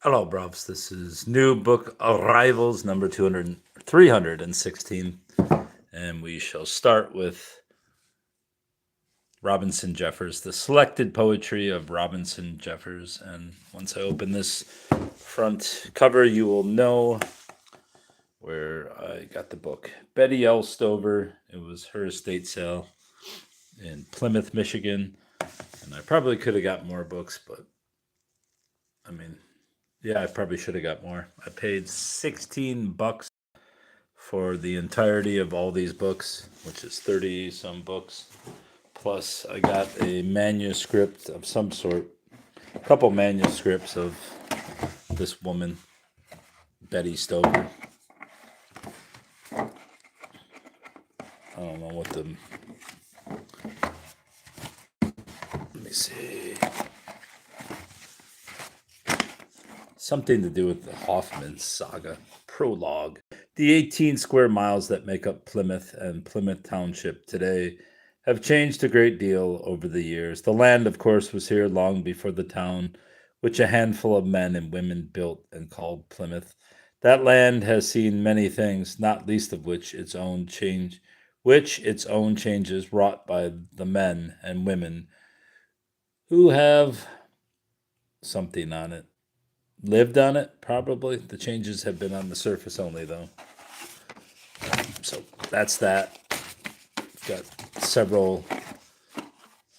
Hello, Brovs. This is New Book Arrivals number 316. And we shall start with Robinson Jeffers, the selected poetry of Robinson Jeffers. And once I open this front cover, you will know where I got the book. Betty L. Stover. It was her estate sale in Plymouth, Michigan. And I probably could have got more books, but I mean, yeah, I probably should have got more. I paid $16 for the entirety of all these books, which is 30 some books. Plus, I got a manuscript of some sort, a couple manuscripts of this woman, Betty Stover. I don't know what the. Let me see. Something to do with the Hoffman saga. Prologue. The 18 square miles that make up Plymouth and Plymouth Township today have changed a great deal over the years. The land, of course, was here long before the town, which a handful of men and women built and called Plymouth. That land has seen many things, not least of which its own changes wrought by the men and women who have something on it. Lived on it, probably. The changes have been on the surface only, though. So that's that. Got several.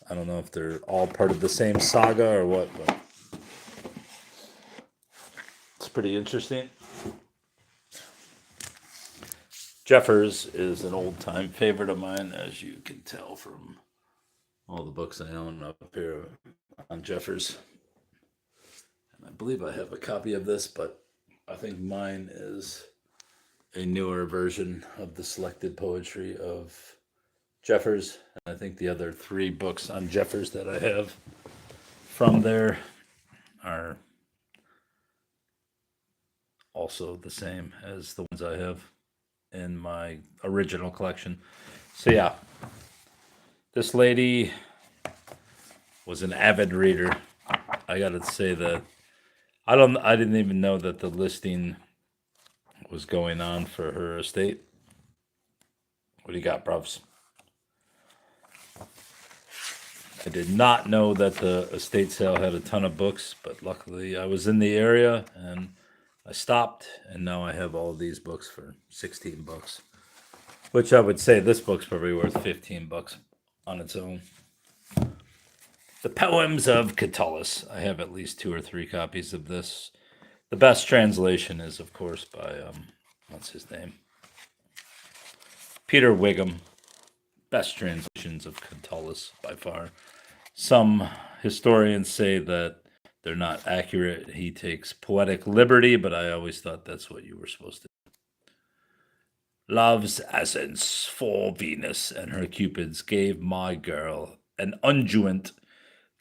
I don't know if they're all part of the same saga or what, but it's pretty interesting. Jeffers is an old-time favorite of mine, as you can tell from all the books I own up here on Jeffers. And I believe I have a copy of this, but I think mine is a newer version of the selected poetry of Jeffers. And I think the other 3 books on Jeffers that I have from there are also the same as the ones I have in my original collection. So yeah, this lady was an avid reader. I gotta say that I didn't even know that the listing was going on for her estate. What do you got, Bruvs? I did not know that the estate sale had a ton of books, but luckily I was in the area and I stopped, and now I have all these books for $16, which I would say this book's probably worth $15 on its own. The Poems of Catullus. I have at least 2 or 3 copies of this. The best translation is, of course, by what's his name? Peter Wiggum. Best translations of Catullus by far. Some historians say that they're not accurate. He takes poetic liberty, but I always thought that's what you were supposed to do. Love's essence for Venus and her cupids gave my girl an unguent.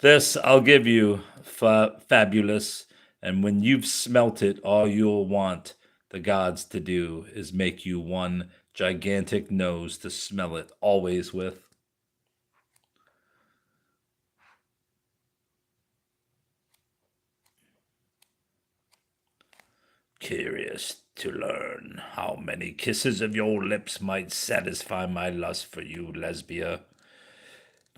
This I'll give you, fabulous, and when you've smelt it, all you'll want the gods to do is make you one gigantic nose to smell it always with. Curious to learn how many kisses of your lips might satisfy my lust for you, Lesbia.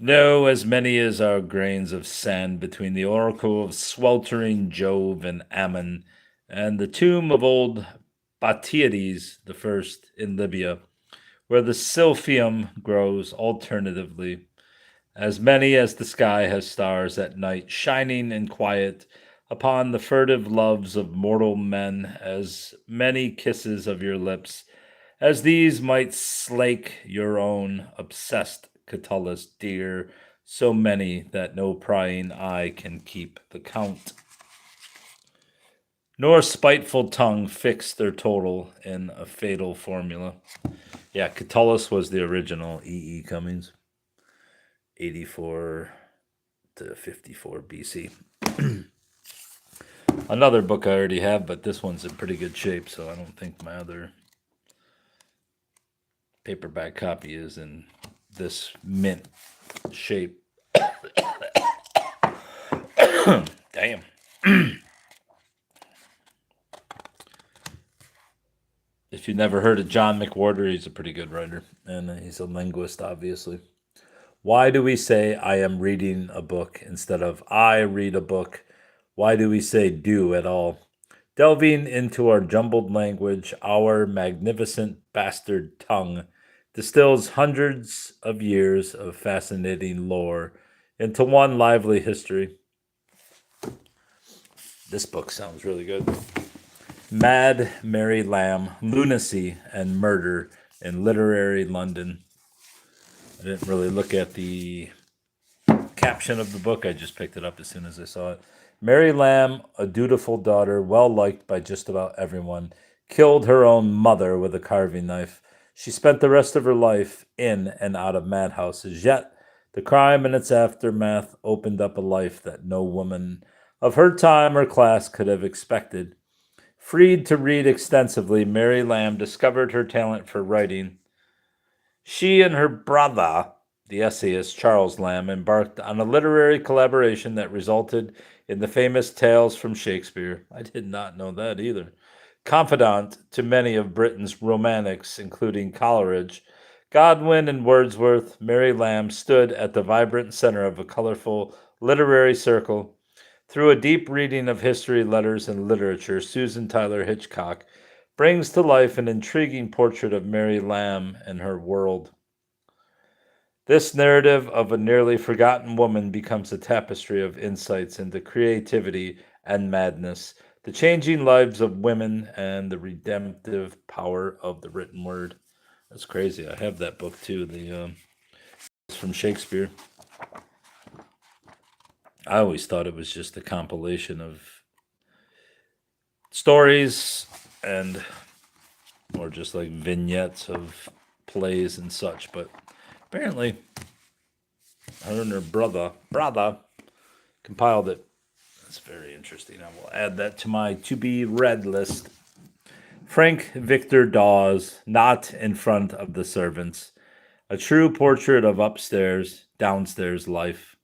No, as many as are grains of sand between the oracle of sweltering Jove and Ammon and the tomb of old Batiades the first in Libya, where the silphium grows alternatively, as many as the sky has stars at night, shining in quiet upon the furtive loves of mortal men, as many kisses of your lips as these might slake your own obsessed Catullus dear, so many that no prying eye can keep the count, nor spiteful tongue fix their total in a fatal formula. Yeah, Catullus was the original E. E. Cummings, 84 to 54 BC. Another book I already have, but this one's in pretty good shape, so I don't think my other paperback copy is in this mint shape. Damn. If you never heard of John McWhorter, he's a pretty good writer, and he's a linguist, obviously. Why do we say I am reading a book instead of I read a book? Why do we say do at all? Delving into our jumbled language, our magnificent bastard tongue distills hundreds of years of fascinating lore into one lively history. This book sounds really good. Mad Mary Lamb, Lunacy and Murder in Literary London. I didn't really look at the caption of the book. I just picked it up as soon as I saw it. Mary Lamb, a dutiful daughter, well liked by just about everyone, killed her own mother with a carving knife. She spent the rest of her life in and out of madhouses, yet the crime and its aftermath opened up a life that no woman of her time or class could have expected. Freed to read extensively, Mary Lamb discovered her talent for writing. She and her brother, the essayist Charles Lamb, embarked on a literary collaboration that resulted in the famous Tales from Shakespeare. I did not know that either. Confidant to many of Britain's romantics, including Coleridge, Godwin, and Wordsworth, Mary Lamb stood at the vibrant center of a colorful literary circle. Through a deep reading of history, letters, and literature, Susan Tyler Hitchcock brings to life an intriguing portrait of Mary Lamb and her world. This narrative of a nearly forgotten woman becomes a tapestry of insights into creativity and madness, the changing lives of women, and the redemptive power of the written word. That's crazy. I have that book too. It's from Shakespeare. I always thought it was just a compilation of stories and or just like vignettes of plays and such, but apparently her and her brother compiled it. That's very interesting. I will add that to my to be read list. Frank Victor Dawes, Not in Front of the Servants, a true portrait of upstairs, downstairs life.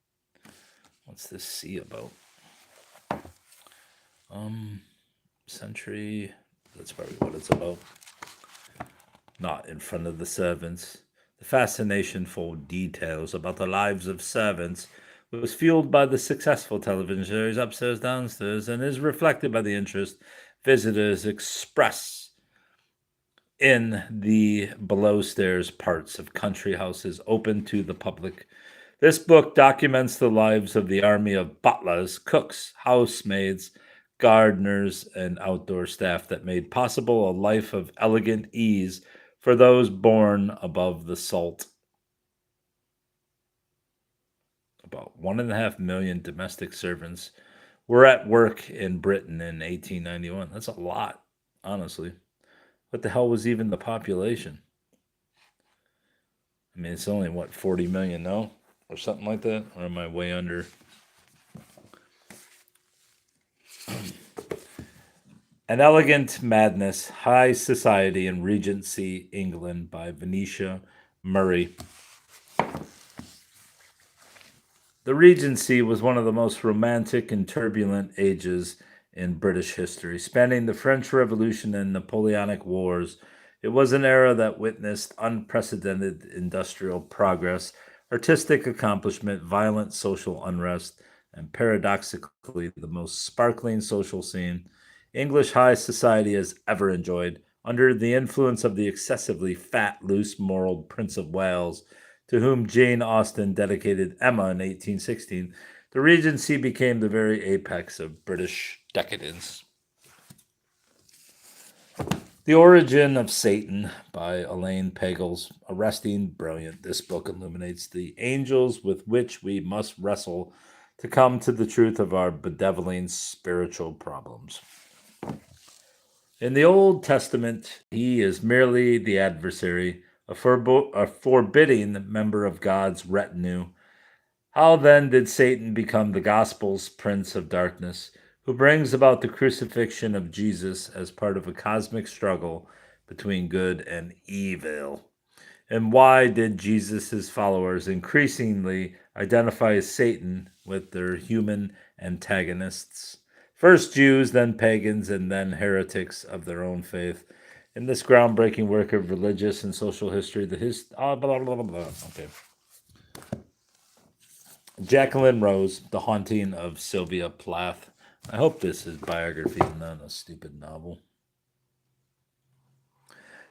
What's this C about? Century. That's probably what it's about. Not in front of the servants. The fascination for details about the lives of servants was fueled by the successful television series Upstairs, Downstairs, and is reflected by the interest visitors express in the below stairs parts of country houses open to the public. This book documents the lives of the army of butlers, cooks, housemaids, gardeners, and outdoor staff that made possible a life of elegant ease for those born above the salt. About 1.5 million domestic servants were at work in Britain in 1891. That's a lot, honestly. What the hell was even the population? I mean, it's only, what, 40 million now? Or something like that? Or am I way under? An Elegant Madness, High Society in Regency, England by Venetia Murray. The Regency was one of the most romantic and turbulent ages in British history, spanning the French Revolution and Napoleonic Wars. It was an era that witnessed unprecedented industrial progress, artistic accomplishment, violent social unrest, and paradoxically the most sparkling social scene English high society has ever enjoyed, under the influence of the excessively fat, loose moraled Prince of Wales, to whom Jane Austen dedicated Emma in 1816. The Regency became the very apex of British decadence. The Origin of Satan by Elaine Pagels. Arresting, brilliant. This book illuminates the angels with which we must wrestle to come to the truth of our bedeviling spiritual problems. In the Old Testament, he is merely the adversary, a forbidding member of God's retinue. How then did Satan become the gospel's prince of darkness, who brings about the crucifixion of Jesus as part of a cosmic struggle between good and evil? And why did Jesus' followers increasingly identify Satan with their human antagonists? First Jews, then pagans, and then heretics of their own faith. In this groundbreaking work of religious and social history, blah, blah, blah, blah, blah. Okay. Jacqueline Rose, The Haunting of Sylvia Plath. I hope this is biography and not a stupid novel.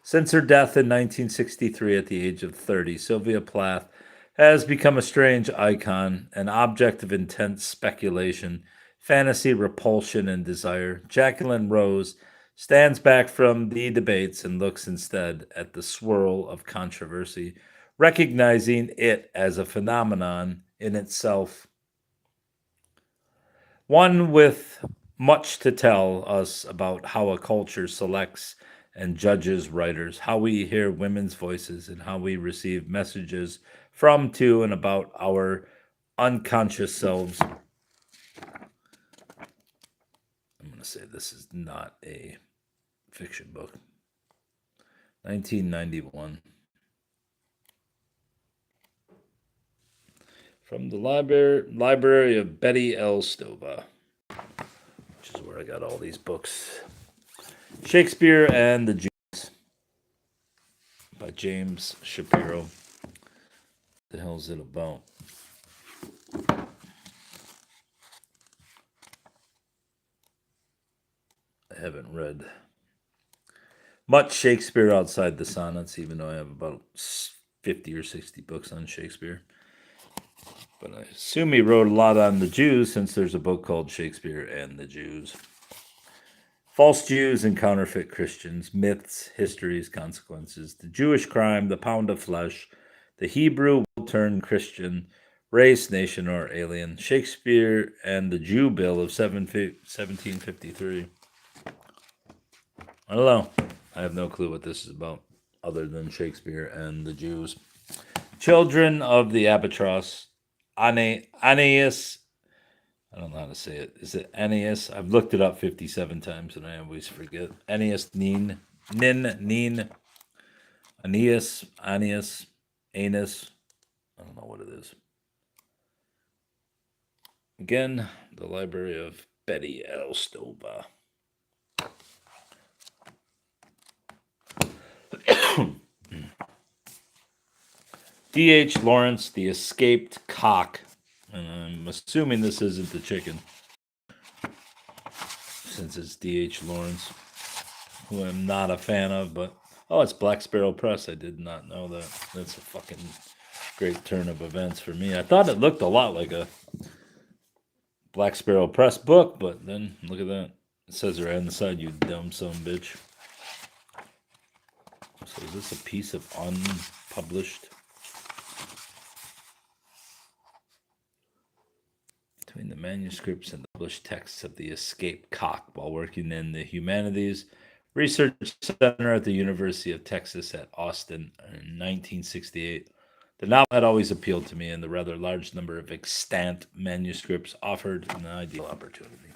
Since her death in 1963 at the age of 30, Sylvia Plath has become a strange icon, an object of intense speculation, fantasy, repulsion, and desire. Jacqueline Rose stands back from the debates and looks instead at the swirl of controversy, recognizing it as a phenomenon in itself. One with much to tell us about how a culture selects and judges writers, how we hear women's voices, and how we receive messages from, to, and about our unconscious selves. I'm going to say this is not a fiction book. 1991. From the library of Betty L. Stova, which is where I got all these books. Shakespeare and the Jews by James Shapiro. What the hell is it about? I haven't read much Shakespeare outside the sonnets, even though I have about 50 or 60 books on Shakespeare. But I assume he wrote a lot on the Jews, since there's a book called Shakespeare and the Jews. False Jews and counterfeit Christians, myths, histories, consequences, the Jewish crime, the pound of flesh, the Hebrew will turn Christian, race, nation, or alien, Shakespeare and the Jew Bill of 1753. I don't know. I have no clue what this is about, other than Shakespeare and the Jews. Children of the Albatross, Aeneas. I don't know how to say it. Is it Aeneas? I've looked it up 57 times and I always forget. Aeneas, Aeneas, Anus. I don't know what it is. Again, the library of Betty L. Stova. D.H. Lawrence, The Escaped Cock. And I'm assuming this isn't the chicken, since it's D.H. Lawrence, who I'm not a fan of, but it's Black Sparrow Press. I did not know that. That's a fucking great turn of events for me. I thought it looked a lot like a Black Sparrow Press book, but then look at that. It says right on the side, you dumb son of a bitch. So is this a piece of unpublished? Between the manuscripts and the published texts of The Escaped Cock, while working in the Humanities Research Center at the University of Texas at Austin in 1968. The novel had always appealed to me, and the rather large number of extant manuscripts offered an ideal opportunity.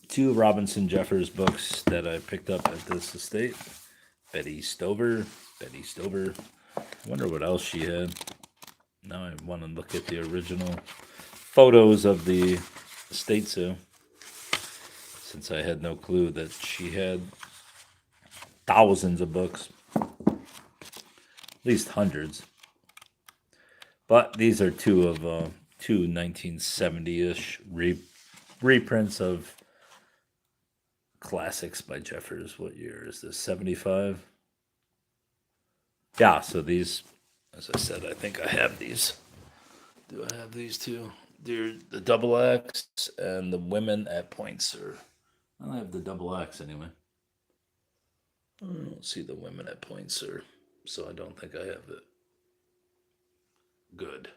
Two Robinson Jeffers books that I picked up at this estate. Betty Stover. I wonder what else she had. Now I want to look at the original photos of the estate sale, since I had no clue that she had thousands of books, at least hundreds. But these are two 1970-ish reprints of classics by Jeffers. What year is this? 75? Yeah, so these, as I said, I think I have these. Do I have these two? They're the Double X and the Women at Point Sur. I have the Double X anyway. I don't see the Women at Point Sur, so I don't think I have it. Good.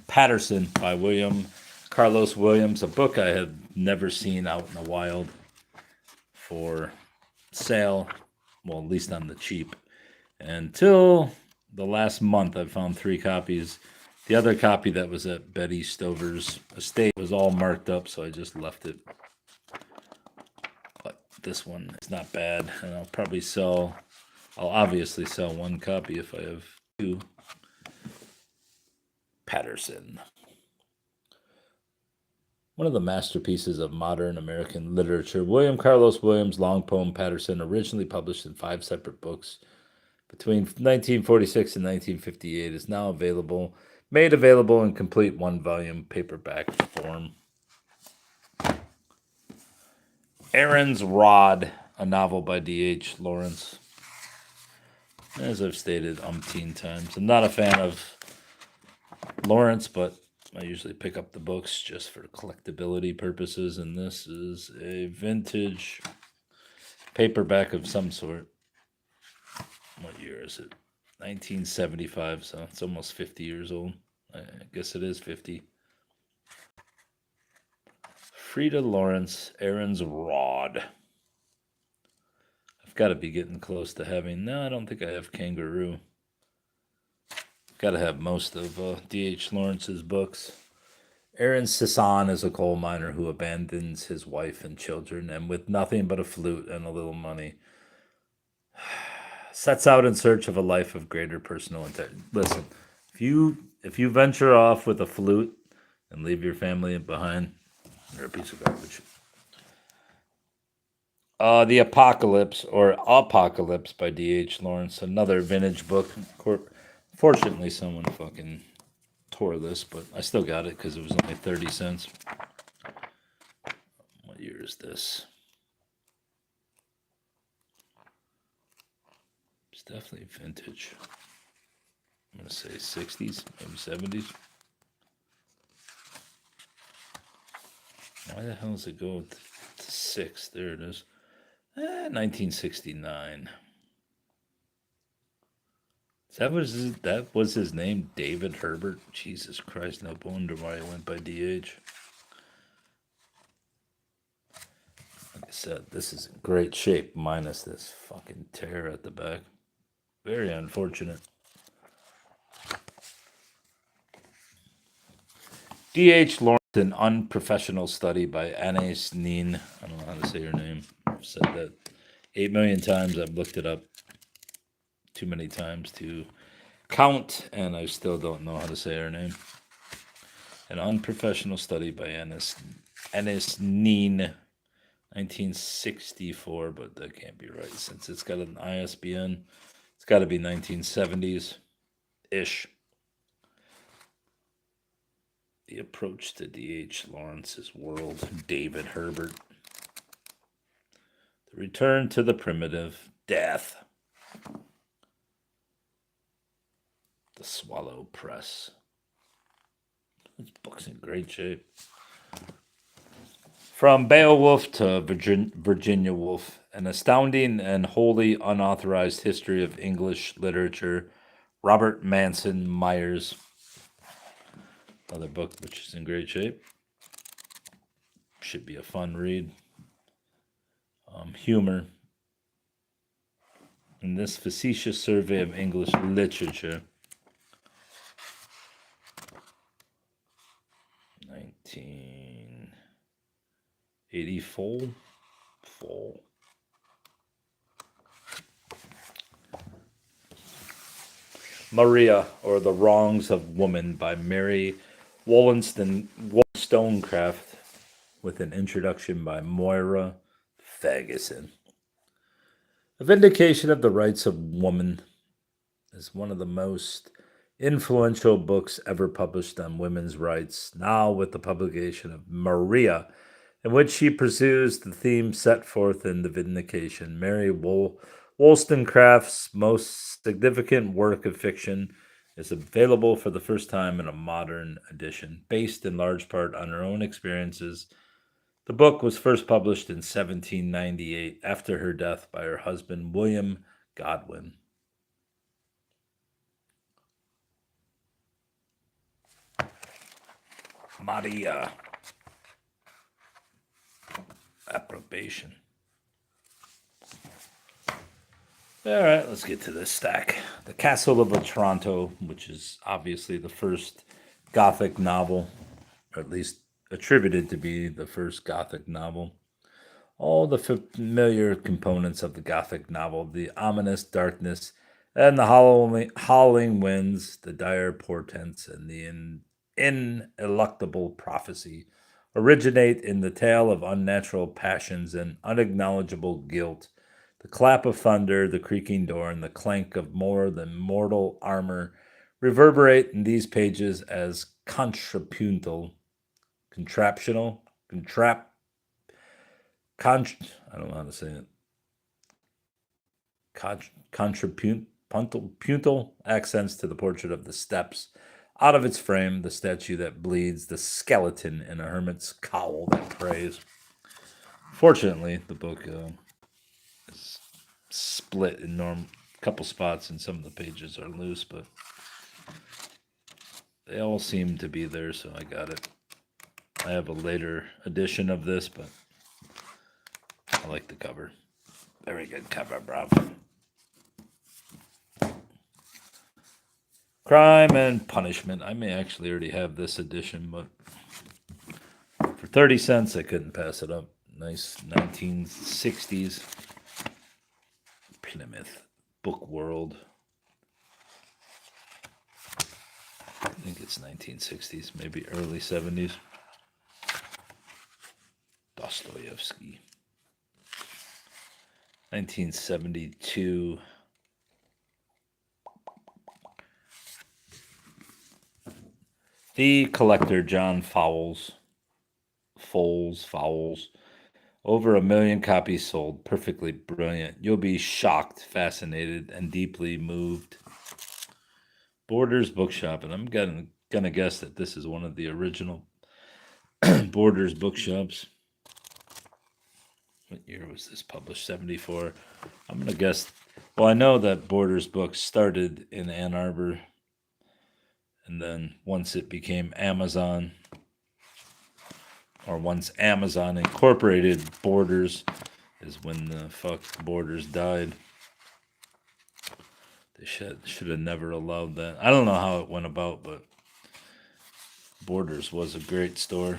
Patterson by William Carlos Williams, a book I had never seen out in the wild for sale, well, at least on the cheap. Until the last month, I found 3 copies. The other copy that was at Betty Stover's estate was all marked up, so I just left it. But this one is not bad, and I'll obviously sell 1 copy if I have 2. Patterson. One of the masterpieces of modern American literature, William Carlos Williams' long poem Patterson, originally published in 5 separate books between 1946 and 1958, is now made available in complete one-volume paperback form. Aaron's Rod, a novel by D.H. Lawrence. As I've stated umpteen times, I'm not a fan of Lawrence, but I usually pick up the books just for collectability purposes, and this is a vintage paperback of some sort. What year is it? 1975, so it's almost 50 years old. I guess it is 50. Frida Lawrence, Aaron's Rod. I've got to be getting close to having... No, I don't think I have Kangaroo. Got to have most of D.H. Lawrence's books. Aaron Sisson is a coal miner who abandons his wife and children, and with nothing but a flute and a little money, sets out in search of a life of greater personal integrity. Listen, if you venture off with a flute and leave your family behind, you're a piece of garbage. The Apocalypse, or Apocalypse by D.H. Lawrence, another vintage book. Fortunately, someone fucking tore this, but I still got it because it was only 30 cents. What year is this? It's definitely vintage. I'm going to say 60s, maybe 70s. Why the hell does it go to 6? There it is. 1969. That was his name, David Herbert? Jesus Christ, no wonder why he went by DH. Like I said, this is in great shape, minus this fucking tear at the back. Very unfortunate. D.H. Lawrence, An Unprofessional Study by Anais Nin. I don't know how to say her name. I've said that 8 million times. I've looked it up too many times to count, and I still don't know how to say her name. An Unprofessional Study by Anais Nin, 1964, but that can't be right since it's got an ISBN. It's got to be 1970s-ish. The Approach to D.H. Lawrence's World, David Herbert. The Return to the Primitive, Death. The Swallow Press. This book's in great shape. From Beowulf to Virginia Woolf, an astounding and wholly unauthorized history of English literature. Robert Manson Myers. Another book which is in great shape. Should be a fun read. Humor. In this facetious survey of English literature. 1984. Fall. Maria, or The Wrongs of Woman by Mary Wollstonecraft, with an introduction by Moira Ferguson. A Vindication of the Rights of Woman is one of the most influential books ever published on women's rights, now with the publication of Maria, in which she pursues the theme set forth in The Vindication. Mary Wollstonecraft's most significant work of fiction is available for the first time in a modern edition, based in large part on her own experiences. The book was first published in 1798 after her death by her husband, William Godwin. Maria. Approbation. All right, let's get to this stack. The Castle of Otranto, which is obviously the first Gothic novel, or at least attributed to be the first Gothic novel. All the familiar components of the Gothic novel, the ominous darkness and the howling winds, the dire portents, and the ineluctable prophecy, originate in the tale of unnatural passions and unacknowledgeable guilt. The clap of thunder, the creaking door, and the clank of more than mortal armor reverberate in these pages as contrapuntal, contraptional, contrap, con, I don't know how to say it, contrapuntal accents to the portrait of the steps. Out of its frame, the statue that bleeds, the skeleton in a hermit's cowl that prays. Fortunately, the book is split in couple spots, and some of the pages are loose, but they all seem to be there, so I got it. I have a later edition of this, but I like the cover. Very good cover, bro. Crime and Punishment. I may actually already have this edition, but for 30 cents, I couldn't pass it up. Nice 1960s Plymouth Book World. I think it's 1960s, maybe early 70s. Dostoevsky. 1972. The Collector, John Fowles. Fowles. Over 1 million copies sold. Perfectly brilliant. You'll be shocked, fascinated, and deeply moved. Borders Bookshop, and I'm gonna guess that this is one of the original Borders bookshops. What year was this published? 74. I'm gonna guess. Well, I know that Borders Books started in Ann Arbor, and then once it became Amazon, or once Amazon incorporated Borders, is when the fuck Borders died. They should have never allowed that. I don't know how it went about, but Borders was a great store.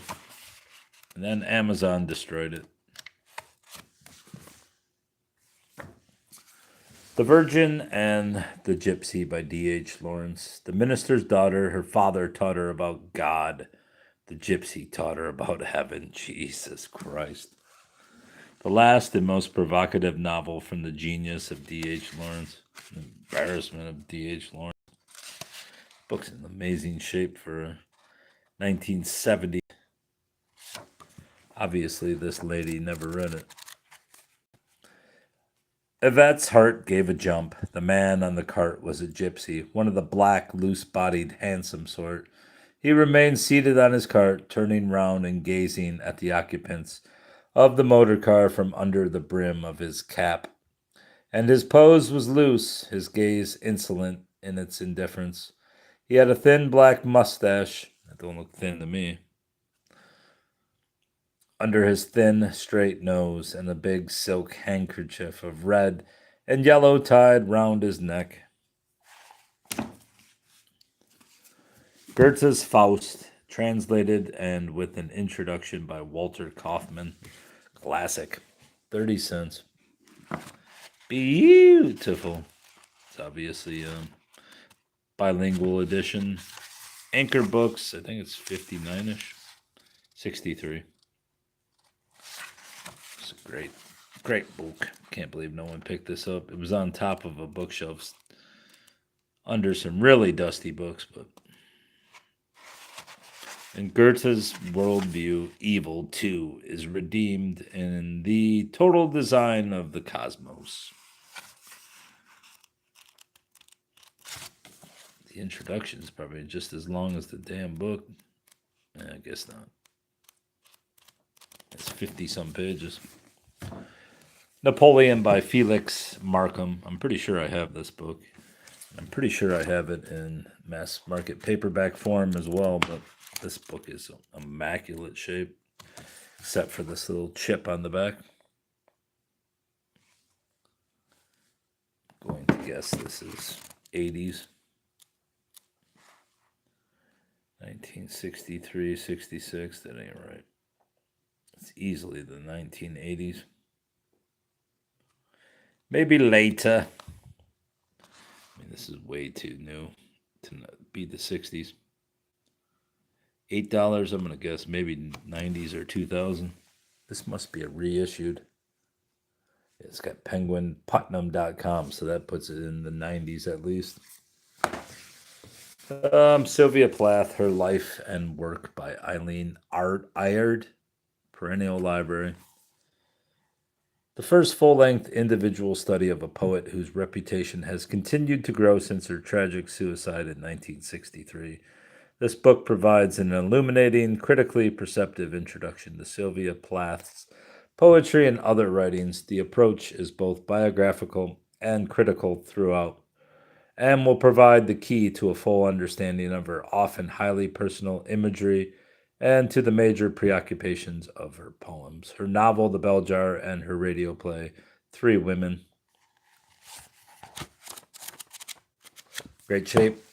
And then Amazon destroyed it. The Virgin and the Gypsy by D.H. Lawrence. The minister's daughter, her father taught her about God. The gypsy taught her about heaven. Jesus Christ. The last and most provocative novel from the genius of D.H. Lawrence. The embarrassment of D.H. Lawrence. Book's in amazing shape for 1970. Obviously, this lady never read it. Yvette's heart gave a jump. The man on the cart was a gypsy, one of the black, loose-bodied, handsome sort. He remained seated on his cart, turning round and gazing at the occupants of the motor car from under the brim of his cap. And his pose was loose, his gaze insolent in its indifference. He had a thin black mustache. That don't look thin to me. Under his thin, straight nose, and a big silk handkerchief of red and yellow tied round his neck. Goethe's Faust, translated and with an introduction by Walter Kaufmann. Classic. 30 cents. Beautiful. It's obviously a bilingual edition. Anchor Books, I think it's 59-ish. 63. It's a great book. Can't believe no one picked this up. It was on top of a bookshelf under some really dusty books, but in Goethe's worldview, evil, too, is redeemed in the total design of the cosmos. The introduction is probably just as long as the damn book. I guess not. It's 50-some pages. Napoleon by Felix Markham. I'm pretty sure I have this book. I'm pretty sure I have it in mass market paperback form as well, but this book is immaculate shape, except for this little chip on the back. I'm going to guess this is 80s. 1963, 66, that ain't right. It's easily the 1980s. Maybe later. I mean, this is way too new to be the 60s. $8, I'm going to guess maybe 90s or 2000. This must be a reissued. It's got penguinputnam.com, so that puts it in the 90s at least. Sylvia Plath, Her Life and Work by Eileen Ayard, Perennial Library. The first full-length individual study of a poet whose reputation has continued to grow since her tragic suicide in 1963. This book provides an illuminating, critically perceptive introduction to Sylvia Plath's poetry and other writings. The approach is both biographical and critical throughout, and will provide the key to a full understanding of her often highly personal imagery and to the major preoccupations of her poems. Her novel, The Bell Jar, and her radio play, Three Women. Great shape.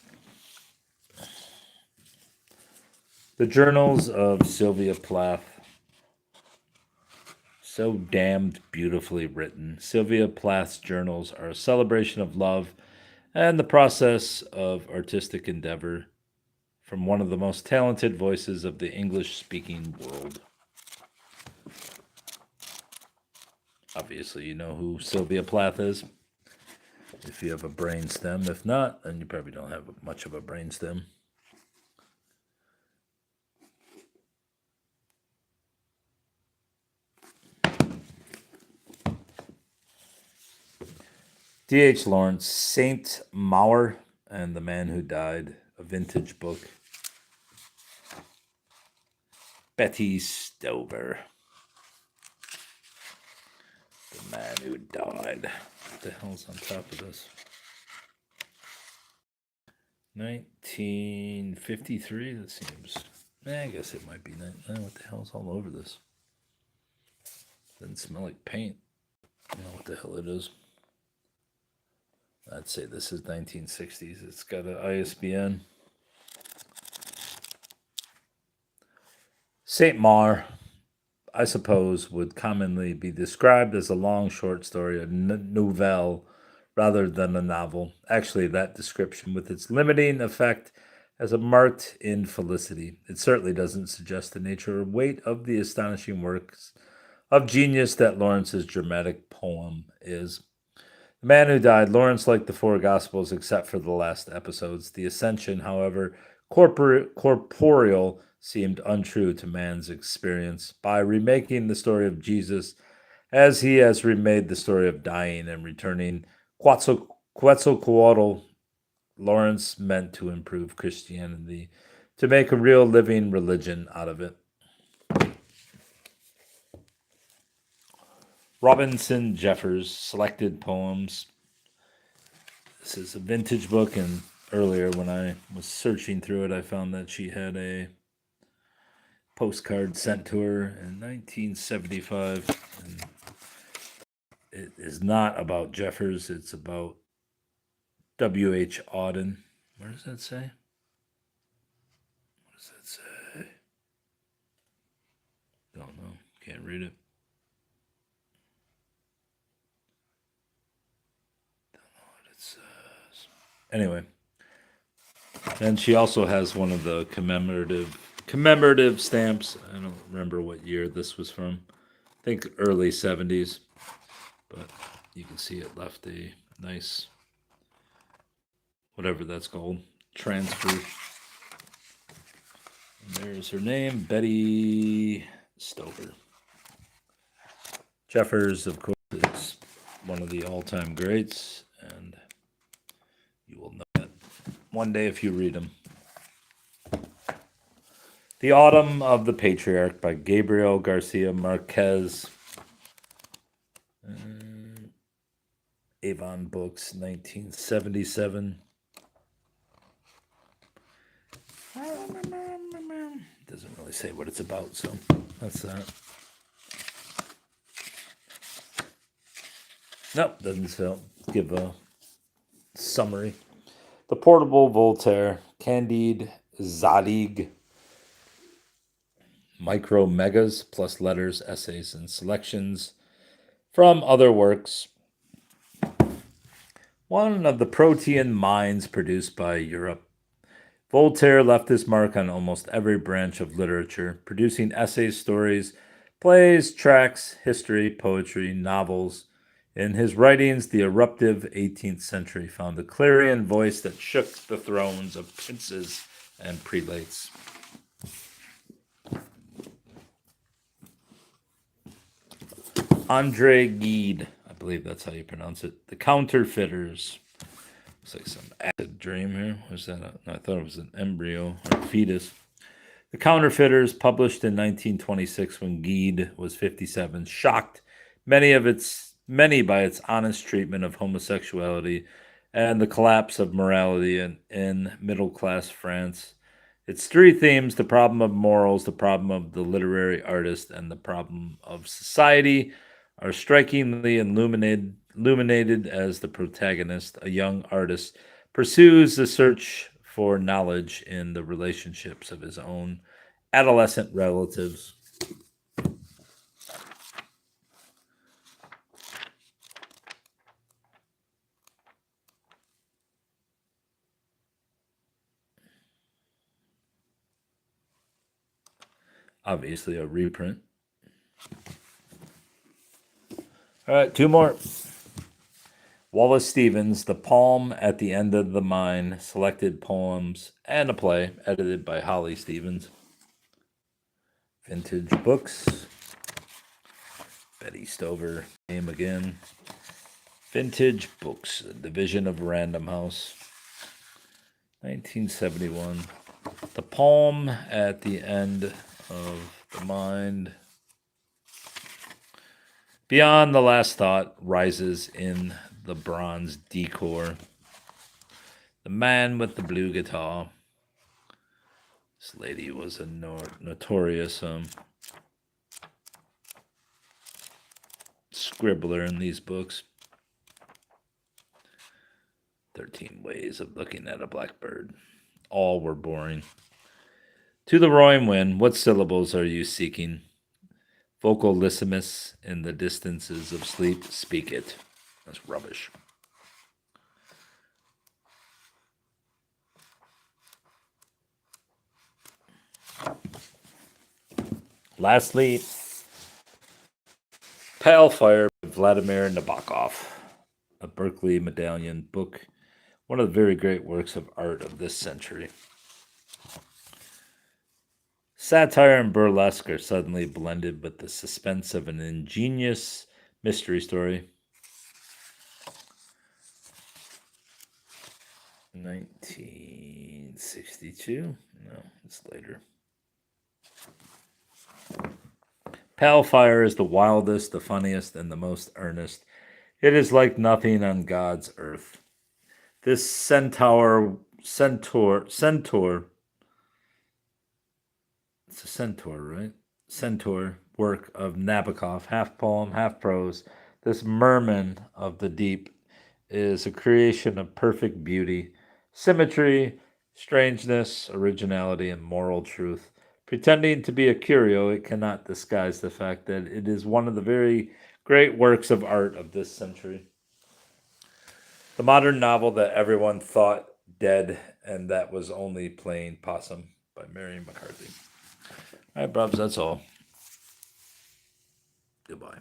The Journals of Sylvia Plath. So damned beautifully written. Sylvia Plath's journals are a celebration of love and the process of artistic endeavor from one of the most talented voices of the English-speaking world. Obviously, you know who Sylvia Plath is, if you have a brain stem. If not, then you probably don't have much of a brain stem. D.H. Lawrence, Saint Maur and the Man Who Died, a vintage book. Betty Stover, The Man Who Died. What the hell's on top of this? 1953, that seems... I guess it might be... what the hell's all over this? Doesn't smell like paint. I don't know what the hell it is. I'd say this is 1960s. It's got an ISBN. Saint Maur, I suppose, would commonly be described as a long short story, a nouvelle, rather than a novel. Actually, that description, with its limiting effect, has a marked infelicity. It certainly doesn't suggest the nature or weight of the astonishing works of genius that Lawrence's dramatic poem is. The Man Who Died, Lawrence liked the four Gospels except for the last episodes. The Ascension, however, corporeal, seemed untrue to man's experience. By remaking the story of Jesus as he has remade the story of dying and returning, Quetzalcoatl, Lawrence meant to improve Christianity, to make a real living religion out of it. Robinson Jeffers, Selected Poems. This is a vintage book, and earlier when I was searching through it, I found that she had a postcard sent to her in 1975. And it is not about Jeffers, it's about W.H. Auden. Where does that say? What does that say? Don't know. Can't read it. Anyway, and she also has one of the commemorative stamps. I don't remember what year this was from. I think early 70s, but you can see it left a nice, whatever that's called, transfer. And there's her name, Betty Stover. Jeffers, of course, is one of the all-time greats, and you will know that one day if you read them. The Autumn of the Patriarch by Gabriel Garcia Marquez. Avon Books, 1977. Doesn't really say what it's about, so that's that. Nope, doesn't give a summary. The Portable Voltaire, Candide Zadig. Micro Megas plus letters, essays, and selections from other works. One of the protean mines produced by Europe. Voltaire left his mark on almost every branch of literature, producing essays, stories, plays, tracts, history, poetry, novels. In his writings, the eruptive 18th century found a clarion voice that shook the thrones of princes and prelates. Andre Gide, I believe that's how you pronounce it. The Counterfeiters. Looks like some acid dream here. Was that? No, I thought it was an embryo or fetus. The Counterfeiters, published in 1926 when Gide was 57, shocked many by its honest treatment of homosexuality and the collapse of morality in middle class France. Its three themes: the problem of morals, the problem of the literary artist, and the problem of society are strikingly illuminated as the protagonist, a young artist, pursues the search for knowledge in the relationships of his own adolescent relatives. Obviously, a reprint. All right, two more. Wallace Stevens, The Palm at the End of the Mine, selected poems and a play, edited by Holly Stevens. Vintage Books. Betty Stover, name again. Vintage Books, a division of Random House. 1971. The Palm at the End of the Mind. Beyond the Last Thought rises in the bronze decor. The Man with the Blue Guitar. This lady was a notorious scribbler in these books. 13 Ways of Looking at a Blackbird. All were boring. To the roaring wind, what syllables are you seeking? Vocalissimus in the distances of sleep, speak it. That's rubbish. Lastly, Pale Fire by Vladimir Nabokov, a Berkeley Medallion book, one of the very great works of art of this century. Satire and burlesque are suddenly blended with the suspense of an ingenious mystery story. 1962? No, it's later. Pale Fire is the wildest, the funniest, and the most earnest. It is like nothing on God's earth. This centaur, it's a centaur, right? Centaur work of Nabokov, half poem, half prose. This merman of the deep is a creation of perfect beauty, symmetry, strangeness, originality, and moral truth. Pretending to be a curio, it cannot disguise the fact that it is one of the very great works of art of this century. The modern novel that everyone thought dead and that was only playing possum by Mary McCarthy. All right, Bubs, that's all. Goodbye.